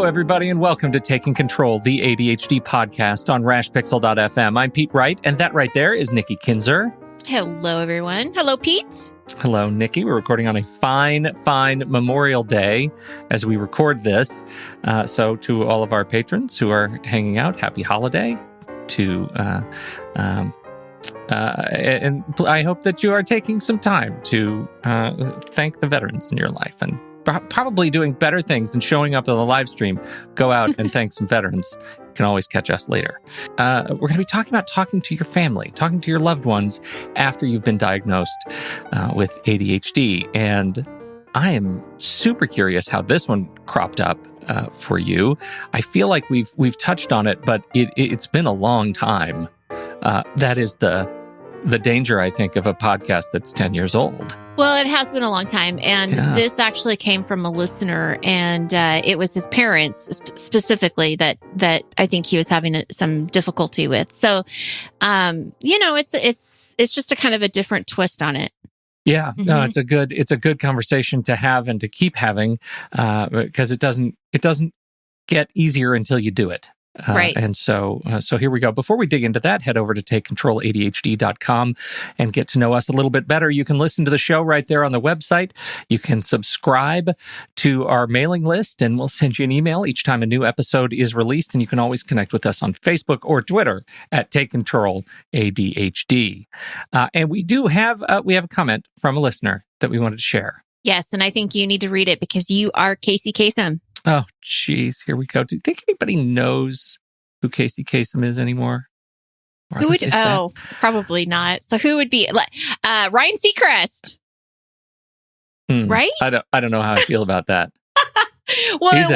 everybody, and welcome to Taking Control, the ADHD podcast on rashpixel.fm. I'm Pete Wright, and that right there is Nikki Kinzer. Hello, everyone. Hello, Pete. Hello, Nikki. We're recording on a fine Memorial Day as we record this. So to all of our patrons who are hanging out, happy holiday. And I hope that you are taking some time to thank the veterans in your life and probably doing better things than showing up on the live stream. Go out and thank some veterans. You can always catch us later. We're going to be talking about talking to your family, talking to your loved ones after you've been diagnosed with ADHD. And I am super curious how this one cropped up for you. I feel like we've touched on it, but it's been a long time. That is the danger, I think, of a podcast that's 10 years old. Well, it has been a long time. And This actually came from a listener, and it was his parents specifically that I think he was having some difficulty with. So, it's just a kind of a different twist on it. Yeah, no, it's a good conversation to have and to keep having, because it doesn't get easier until you do it. Right. And so here we go. Before we dig into that, head over to takecontroladhd.com and get to know us a little bit better. You can listen to the show right there on the website. You can subscribe to our mailing list, and we'll send you an email each time a new episode is released. And you can always connect with us on Facebook or Twitter at takecontroladhd. And we have a comment from a listener that we wanted to share. Yes, and I think you need to read it because you are Casey Kasem. Oh, geez. Here we go. Do you think anybody knows who Casey Kasem is anymore? Who would? Oh, probably not. So who would be? Ryan Seacrest, right? I don't know how I feel about that. Well, he's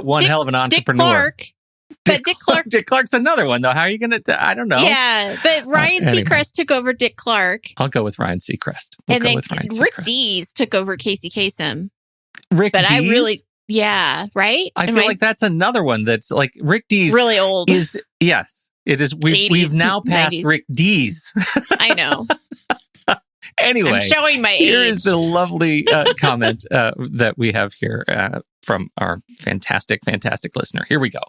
one hell of an entrepreneur. Dick Clark. Dick Clark's another one, though. How are you going to? I don't know. Yeah, but Ryan Seacrest took over Dick Clark. I'll go with Ryan Seacrest. And then Rick Dees took over Casey Kasem. Rick Dees? Yeah, right? I feel like that's another one that's like Rick Dees. Really old. Yes, it is. We've now passed 90s. Rick Dees. I know. Anyway, I'm showing my age. Here is the lovely comment that we have here from our fantastic listener. Here we go.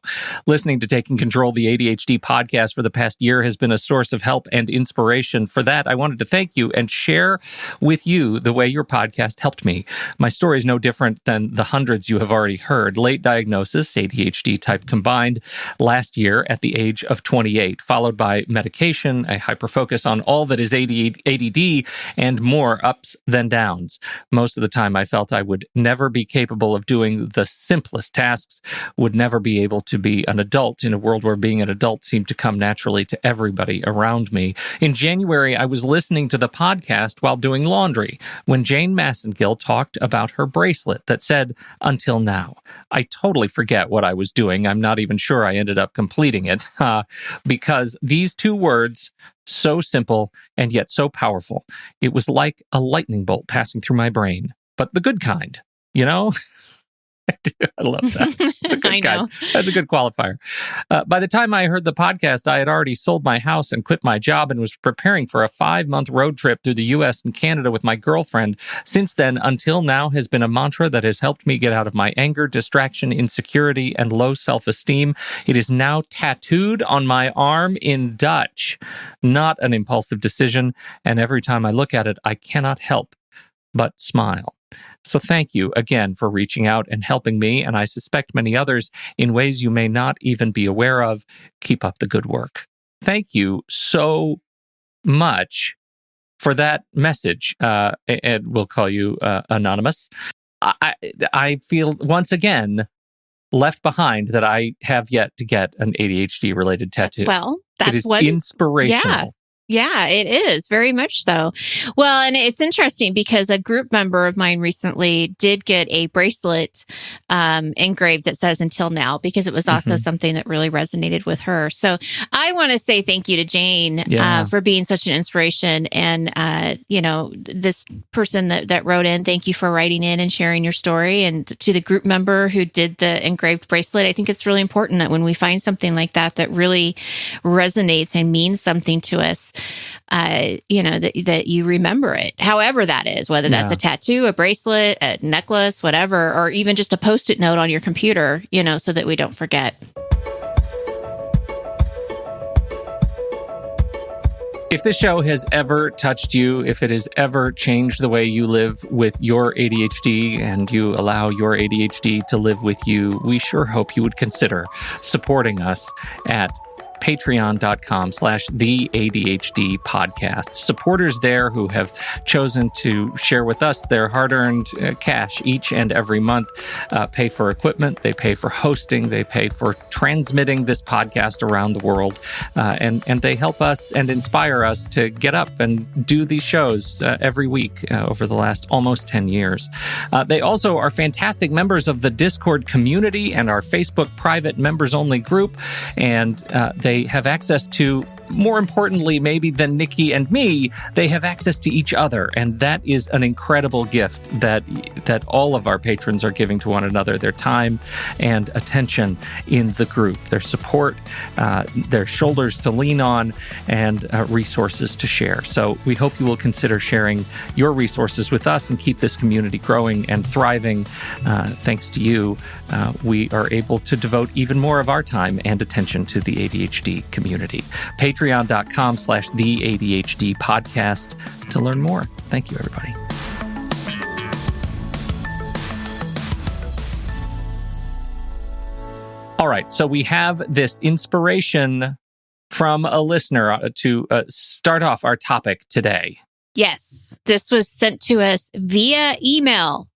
Listening to Taking Control, the ADHD podcast for the past year has been a source of help and inspiration. For that, I wanted to thank you and share with you the way your podcast helped me. My story is no different than the hundreds you have already heard. Late diagnosis, ADHD type combined, last year at the age of 28, followed by medication, a hyperfocus on all that is ADD, and more ups than downs. Most of the time, I felt I would never be capable of doing the simplest tasks, would never be able to be an adult in a world where being an adult seemed to come naturally to everybody around me. In January, I was listening to the podcast while doing laundry when Jane Massengill talked about her bracelet that said, "Until now." I totally forget what I was doing. I'm not even sure I ended up completing it because these two words, so simple and yet so powerful. It was like a lightning bolt passing through my brain, but the good kind, you know? I love that. I know. That's a good qualifier. By the time I heard the podcast, I had already sold my house and quit my job and was preparing for a 5-month road trip through the U.S. and Canada with my girlfriend. Since then, until now, has been a mantra that has helped me get out of my anger, distraction, insecurity, and low self-esteem. It is now tattooed on my arm in Dutch. Not an impulsive decision, and every time I look at it, I cannot help but smile. So thank you again for reaching out and helping me, and I suspect many others in ways you may not even be aware of. Keep up the good work. Thank you so much for that message, and we'll call you Anonymous. I feel once again left behind that I have yet to get an ADHD-related tattoo. Well, that's it is inspirational. Yeah. Yeah, it is very much so. Well, and it's interesting because a group member of mine recently did get a bracelet engraved that says "Until Now" because it was also something that really resonated with her. So I want to say thank you to Jane for being such an inspiration. And, this person that wrote in, thank you for writing in and sharing your story. And to the group member who did the engraved bracelet, I think it's really important that when we find something like that that really resonates and means something to us, that you remember it, however that is, whether that's a tattoo, a bracelet, a necklace, whatever, or even just a Post-it note on your computer, so that we don't forget. If this show has ever touched you, if it has ever changed the way you live with your ADHD and you allow your ADHD to live with you, we sure hope you would consider supporting us at patreon.com/the ADHD podcast. Supporters there who have chosen to share with us their hard-earned cash each and every month pay for equipment, they pay for hosting, they pay for transmitting this podcast around the world, and they help us and inspire us to get up and do these shows every week over the last almost 10 years. They also are fantastic members of the Discord community and our Facebook private members-only group, and they have access to, more importantly maybe than Nikki and me, they have access to each other. And that is an incredible gift that all of our patrons are giving to one another, their time and attention in the group, their support, their shoulders to lean on, and resources to share. So we hope you will consider sharing your resources with us and keep this community growing and thriving. Thanks to you, we are able to devote even more of our time and attention to the ADHD community. Patreon.com/the ADHD podcast to learn more. Thank you, everybody. All right, so we have this inspiration from a listener to start off our topic today. Yes, this was sent to us via email.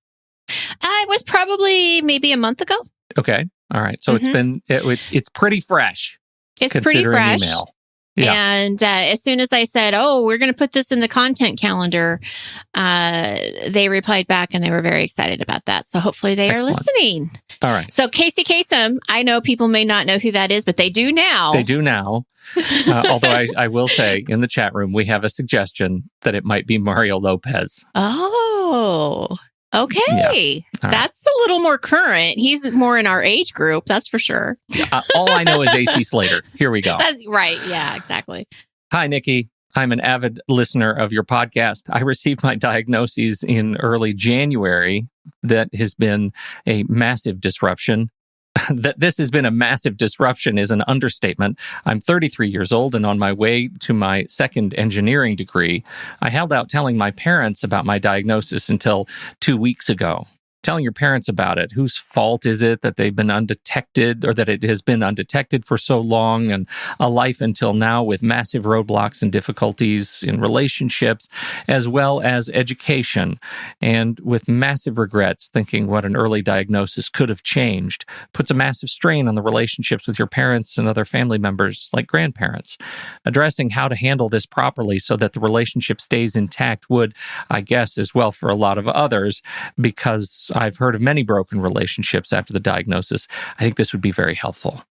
It was probably maybe a month ago. Okay, all right. So it's pretty fresh. It's pretty fresh. Email. Yeah. And as soon as I said, we're going to put this in the content calendar, they replied back and they were very excited about that. So hopefully they are listening. All right. So Casey Kasem, I know people may not know who that is, but they do now. They do now. Although I will say in the chat room, we have a suggestion that it might be Mario Lopez. Oh, okay. Yeah. That's a little more current. He's more in our age group, that's for sure. All I know is AC Slater. Here we go. That's right. Yeah, exactly. Hi, Nikki. I'm an avid listener of your podcast. I received my diagnoses in early January. That has been a massive disruption. That this has been a massive disruption is an understatement. I'm 33 years old and on my way to my second engineering degree. I held out telling my parents about my diagnosis until 2 weeks ago. Telling your parents about it. Whose fault is it that they've been undetected or that it has been undetected for so long, and a life until now with massive roadblocks and difficulties in relationships, as well as education, and with massive regrets, thinking what an early diagnosis could have changed, puts a massive strain on the relationships with your parents and other family members like grandparents. Addressing how to handle this properly so that the relationship stays intact would, I guess, as well for a lot of others, because I've heard of many broken relationships after the diagnosis. I think this would be very helpful.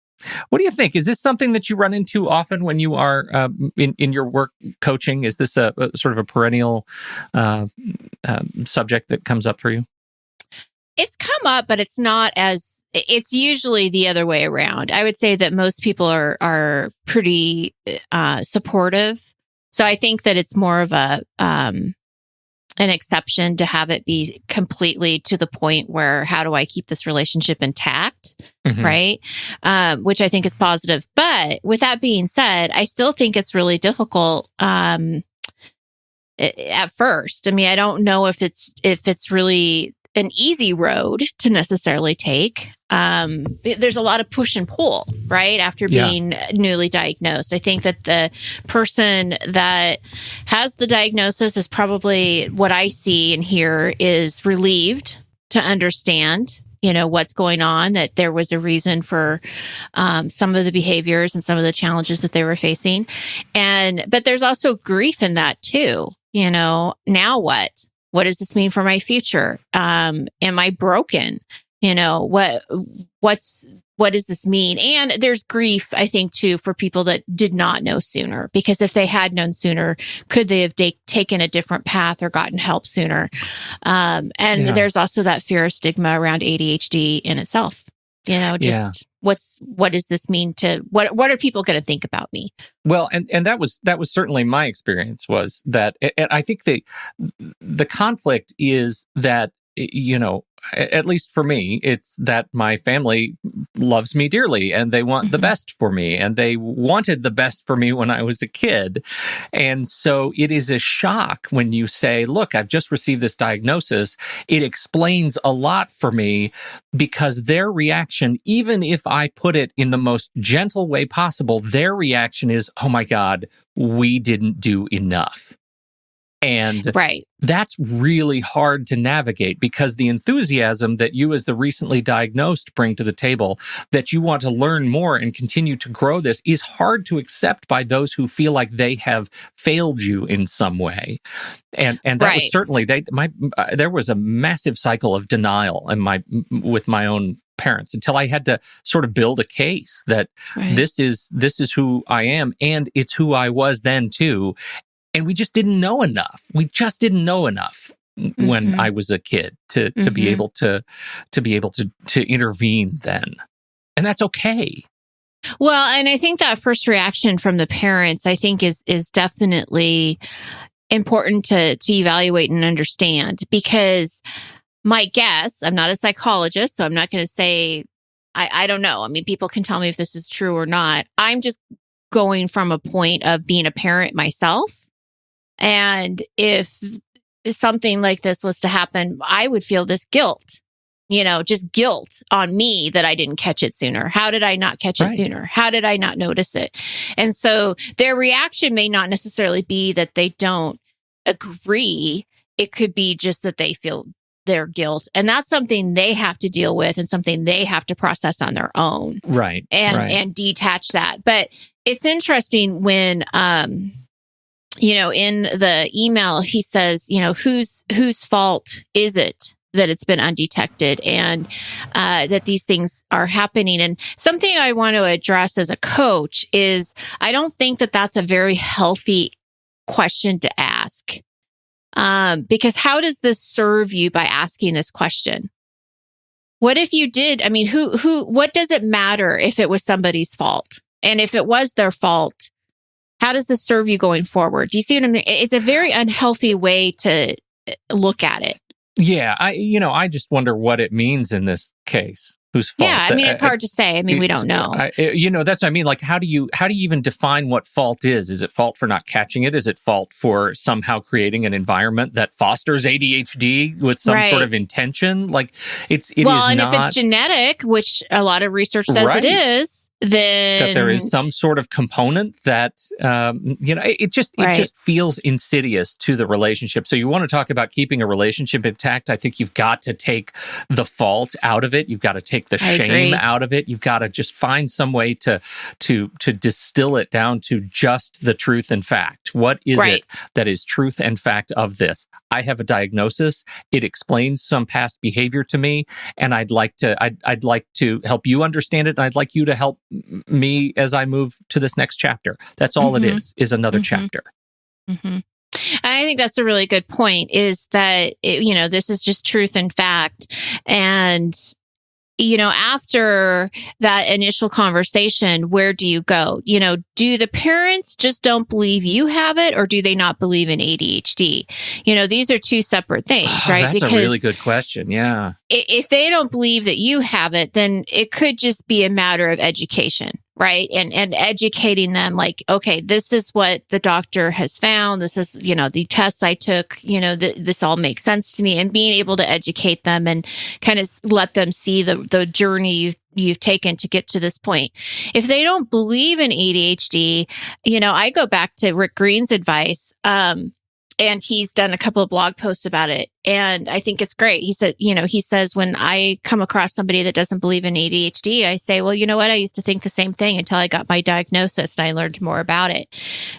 What do you think? Is this something that you run into often when you are in your work coaching? Is this a sort of a perennial subject that comes up for you? It's come up, but it's usually the other way around. I would say that most people are pretty supportive. So I think that it's more of an exception to have it be completely to the point where how do I keep this relationship intact, right? Which I think is positive. But with that being said, I still think it's really difficult at first. I mean, I don't know if it's really an easy road to necessarily take. There's a lot of push and pull, right? After being newly diagnosed. I think that the person that has the diagnosis is probably, what I see and hear, is relieved to understand, what's going on, that there was a reason for some of the behaviors and some of the challenges that they were facing. But there's also grief in that too. Now what? What does this mean for my future? Am I broken? What does this mean? And there's grief, I think, too, for people that did not know sooner, because if they had known sooner, could they have taken a different path or gotten help sooner? There's also that fear of stigma around ADHD in itself. Just what does this mean to what are people going to think about me? Well, and that was certainly my experience, was that, and I think the conflict is that, at least for me, it's that my family loves me dearly and they want the best for me, and they wanted the best for me when I was a kid. And so it is a shock when you say, look, I've just received this diagnosis. It explains a lot for me, because their reaction, even if I put it in the most gentle way possible, their reaction is, oh my God, we didn't do enough. And that's really hard to navigate, because the enthusiasm that you as the recently diagnosed bring to the table, that you want to learn more and continue to grow this, is hard to accept by those who feel like they have failed you in some way. And that was certainly, there was a massive cycle of denial with my own parents, until I had to sort of build a case that this is who I am, and it's who I was then too. And we just didn't know enough. We just didn't know enough when I was a kid to be able to intervene then. And that's okay. Well, and I think that first reaction from the parents, I think is definitely important to evaluate and understand, because my guess, I'm not a psychologist, so I'm not going to say, I don't know. I mean, people can tell me if this is true or not. I'm just going from a point of being a parent myself. And if something like this was to happen, I would feel this guilt, just guilt on me that I didn't catch it sooner. How did I not catch it sooner? How did I not notice it? And so their reaction may not necessarily be that they don't agree. It could be just that they feel their guilt. And that's something they have to deal with and something they have to process on their own. Right. And detach that. But it's interesting when, in the email, he says, whose fault is it that it's been undetected, and that these things are happening? And something I want to address as a coach is, I don't think that that's a very healthy question to ask. Because how does this serve you by asking this question? What if you did? I mean, what does it matter if it was somebody's fault? And if it was their fault, how does this serve you going forward? Do you see what I mean? It's a very unhealthy way to look at it. Yeah, I just wonder what it means in this case. Whose fault? Yeah, I mean, it's hard to say. I mean, we don't know. That's what I mean. Like, how do you even define what fault is? Is it fault for not catching it? Is it fault for somehow creating an environment that fosters ADHD with some sort of intention? Like, it is and not, if it's genetic, which a lot of research says it is, then that there is some sort of component that it just feels insidious to the relationship. So you want to talk about keeping a relationship intact? I think you've got to take the fault out of it. You've got to take the shame out of it. You've got to just find some way to distill it down to just the truth and fact. What is it that is truth and fact of this? I have a diagnosis. It explains some past behavior to me, and I'd like to help you understand it, and I'd like you to help me as I move to this next chapter. That's all it is another chapter. I think that's a really good point, is that, this is just truth and fact. And after that initial conversation, where do you go? Do the parents just don't believe you have it, or do they not believe in ADHD? These are two separate things, right? That's a really good question. Yeah. If they don't believe that you have it, then it could just be a matter of education, right? And educating them, like, okay, this is what the doctor has found. This is, the tests I took, this all makes sense to me, and being able to educate them and kind of let them see the journey you've taken to get to this point. If they don't believe in ADHD, I go back to Rick Green's advice. And he's done a couple of blog posts about it. And I think it's great. He says, when I come across somebody that doesn't believe in ADHD, I say, well, you know what? I used to think the same thing until I got my diagnosis and I learned more about it.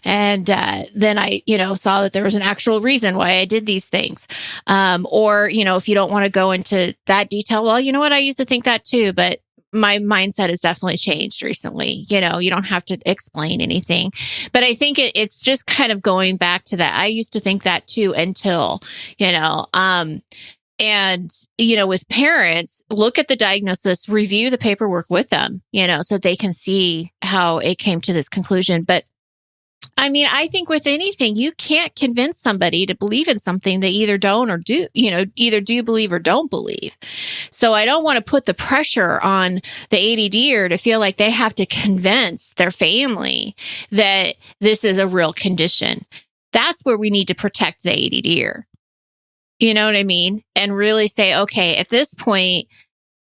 And then I, saw that there was an actual reason why I did these things. Or, if you don't want to go into that detail, well, you know what? I used to think that too, but my mindset has definitely changed recently. You don't have to explain anything, but I think it's just kind of going back to that. I used to think that too until, And, with parents, look at the diagnosis, review the paperwork with them, so they can see how it came to this conclusion. But I think with anything, you can't convince somebody to believe in something they either don't or do, either do believe or don't believe. So I don't want to put the pressure on the ADDer to feel like they have to convince their family that this is a real condition. That's where we need to protect the ADDer. You know what I mean? And really say, okay, at this point,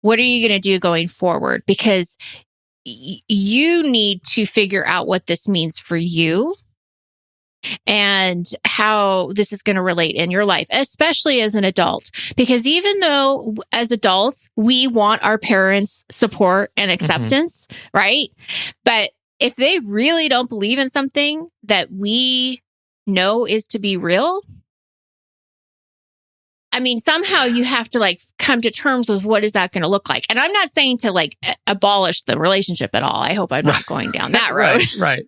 what are you going to do going forward? Because you need to figure out what this means for you and how this is going to relate in your life, especially as an adult. Because even though as adults, we want our parents' support and acceptance, right? But if they really don't believe in something that we know is to be real, somehow you have to come to terms with what is that going to look like. And I'm not saying to abolish the relationship at all. I hope I'm not going down that road. Right.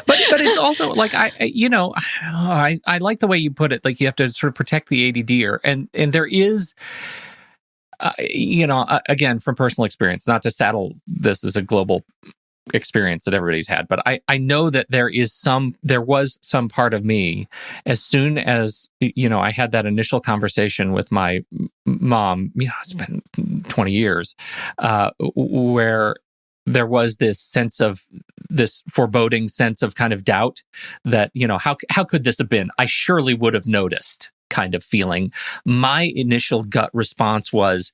But it's also I like the way you put it. You have to sort of protect the ADDer, and there is, again, from personal experience, not to saddle this as a global experience that everybody's had, but I know that there was some part of me, as soon as I had that initial conversation with my mom, it's been 20 years, where there was this foreboding sense of kind of doubt that, how could this have been? I surely would have noticed kind of feeling. My initial gut response was,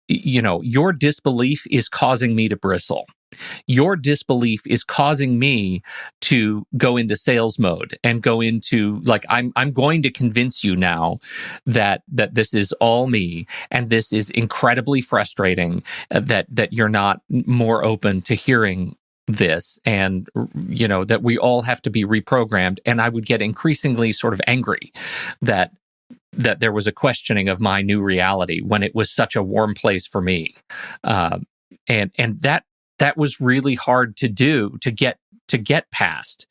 your disbelief is causing me to bristle. Your disbelief is causing me to go into sales mode and go into I'm going to convince you now that this is all me, and this is incredibly frustrating, that you're not more open to hearing this, and that we all have to be reprogrammed. And I would get increasingly sort of angry that there was a questioning of my new reality when it was such a warm place for me. And that was really hard to do, to get past,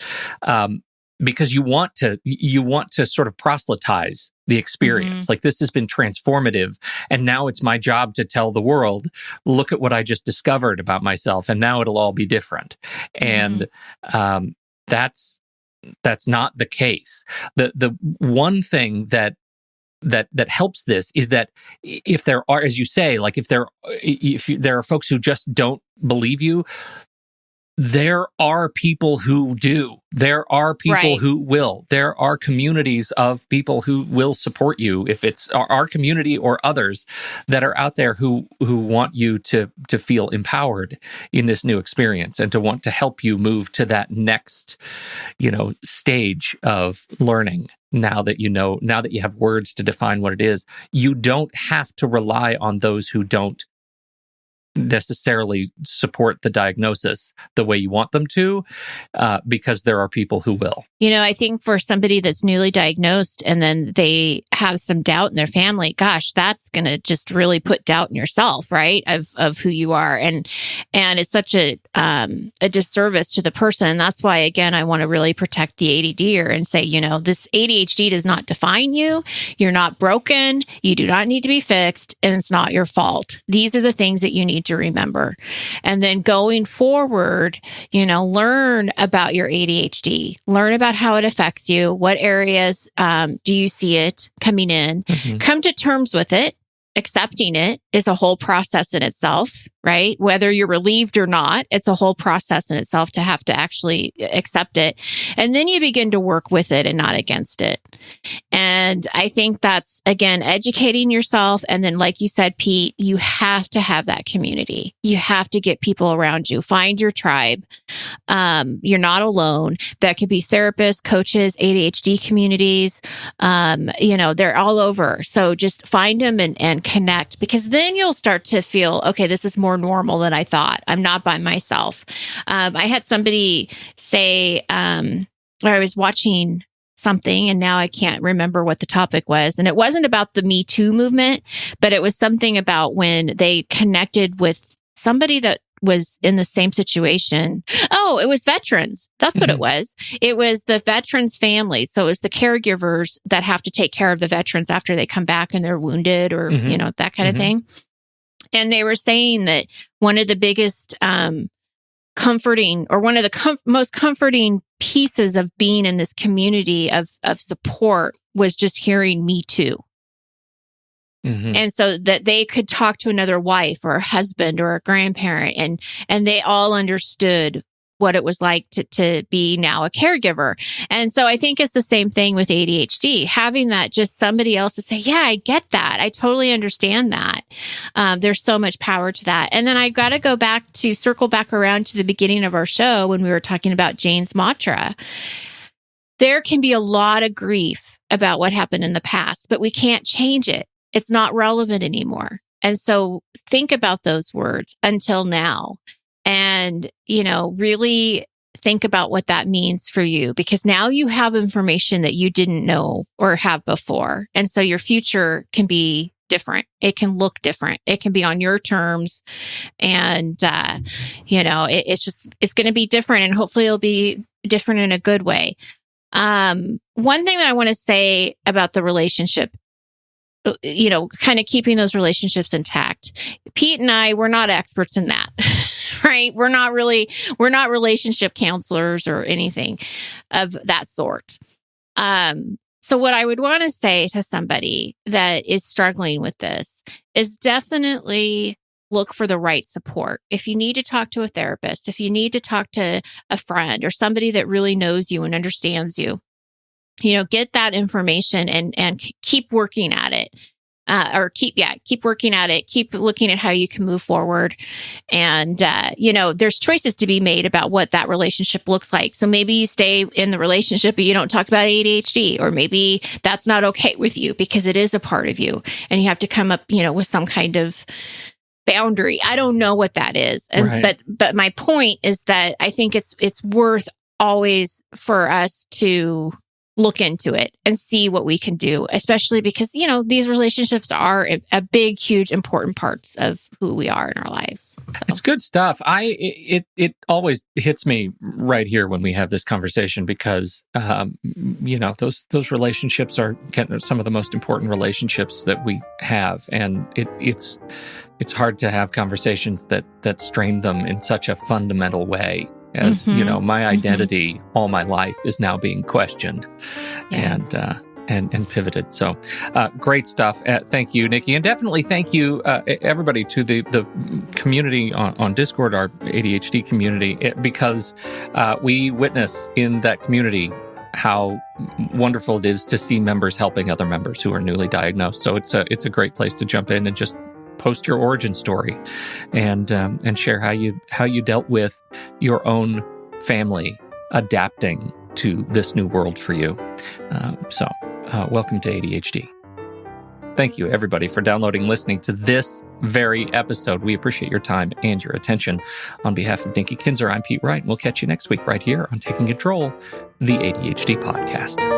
because you want to sort of proselytize the experience. This has been transformative, and now it's my job to tell the world, look at what I just discovered about myself, and now it'll all be different. And that's not the case. The one thing that helps this is that if there are, as you say, if there are folks who just don't believe you, there are people who do. There are people who will. There are communities of people who will support you, if it's our community or others that are out there who want you to feel empowered in this new experience, and to want to help you move to that next, stage of learning. Now that you have words to define what it is, you don't have to rely on those who don't necessarily support the diagnosis the way you want them to, because there are people who will. I think for somebody that's newly diagnosed and then they have some doubt in their family, gosh, that's going to just really put doubt in yourself, right? Of who you are. And it's such a disservice to the person. And that's why, again, I want to really protect the ADDer and say, this ADHD does not define you. You're not broken. You do not need to be fixed, and it's not your fault. These are the things that you need to remember. And then going forward, learn about your ADHD, learn about how it affects you. What areas do you see it coming in? Come to terms with it. Accepting it is a whole process in itself, right? Whether you're relieved or not, it's a whole process in itself to have to actually accept it. And then you begin to work with it and not against it. And I think that's, again, educating yourself. And then, like you said, Pete, you have to have that community. You have to get people around you. Find your tribe. You're not alone. That could be therapists, coaches, ADHD communities. They're all over. So just find them and connect, because then you'll start to feel, okay, this is more normal than I thought. I'm not by myself. I had somebody say, or I was watching something, and now I can't remember what the topic was. And it wasn't about the Me Too movement, but it was something about when they connected with somebody that was in the same situation. Oh, it was veterans. That's what it was. It was the veterans' families. So it was the caregivers that have to take care of the veterans after they come back and they're wounded or, that kind of thing. And they were saying that one of the biggest comforting or one of the most comforting pieces of being in this community of support was just hearing Me Too. And so that they could talk to another wife or a husband or a grandparent and they all understood what it was like to be now a caregiver. And so I think it's the same thing with ADHD, having that just somebody else to say, yeah, I get that. I totally understand that. There's so much power to that. And then I got to circle back around to the beginning of our show when we were talking about Jane's mantra. There can be a lot of grief about what happened in the past, but we can't change it. It's not relevant anymore. And so think about those words until now and, really think about what that means for you, because now you have information that you didn't know or have before. And so your future can be different. It can look different. It can be on your terms. And, it's going to be different, and hopefully it'll be different in a good way. One thing that I want to say about the relationship, kind of keeping those relationships intact. Pete and I, we're not experts in that, right? We're not relationship counselors or anything of that sort. So what I would want to say to somebody that is struggling with this is definitely look for the right support. If you need to talk to a therapist, if you need to talk to a friend or somebody that really knows you and understands you, get that information and keep working at it. Keep working at it. Keep looking at how you can move forward. And, there's choices to be made about what that relationship looks like. So maybe you stay in the relationship, but you don't talk about ADHD, or maybe that's not okay with you because it is a part of you and you have to come up, with some kind of boundary. I don't know what that is. And, right. but my point is that I think it's worth always for us to look into it and see what we can do, especially because, these relationships are a big, huge, important parts of who we are in our lives. So. It's good stuff. It always hits me right here when we have this conversation because, those relationships are some of the most important relationships that we have. And it's hard to have conversations that strain them in such a fundamental way. As my identity all my life is now being questioned and pivoted. So great stuff. Thank you, Nikki. And definitely thank you, everybody, to the community on Discord, our ADHD community, because we witness in that community how wonderful it is to see members helping other members who are newly diagnosed. So it's a great place to jump in and just post your origin story and share how you dealt with your own family adapting to this new world for you. So welcome to ADHD. Thank you, everybody, for downloading and listening to this very episode. We appreciate your time and your attention. On behalf of Nikki Kinzer, I'm Pete Wright. We'll catch you next week right here on Taking Control, the ADHD Podcast.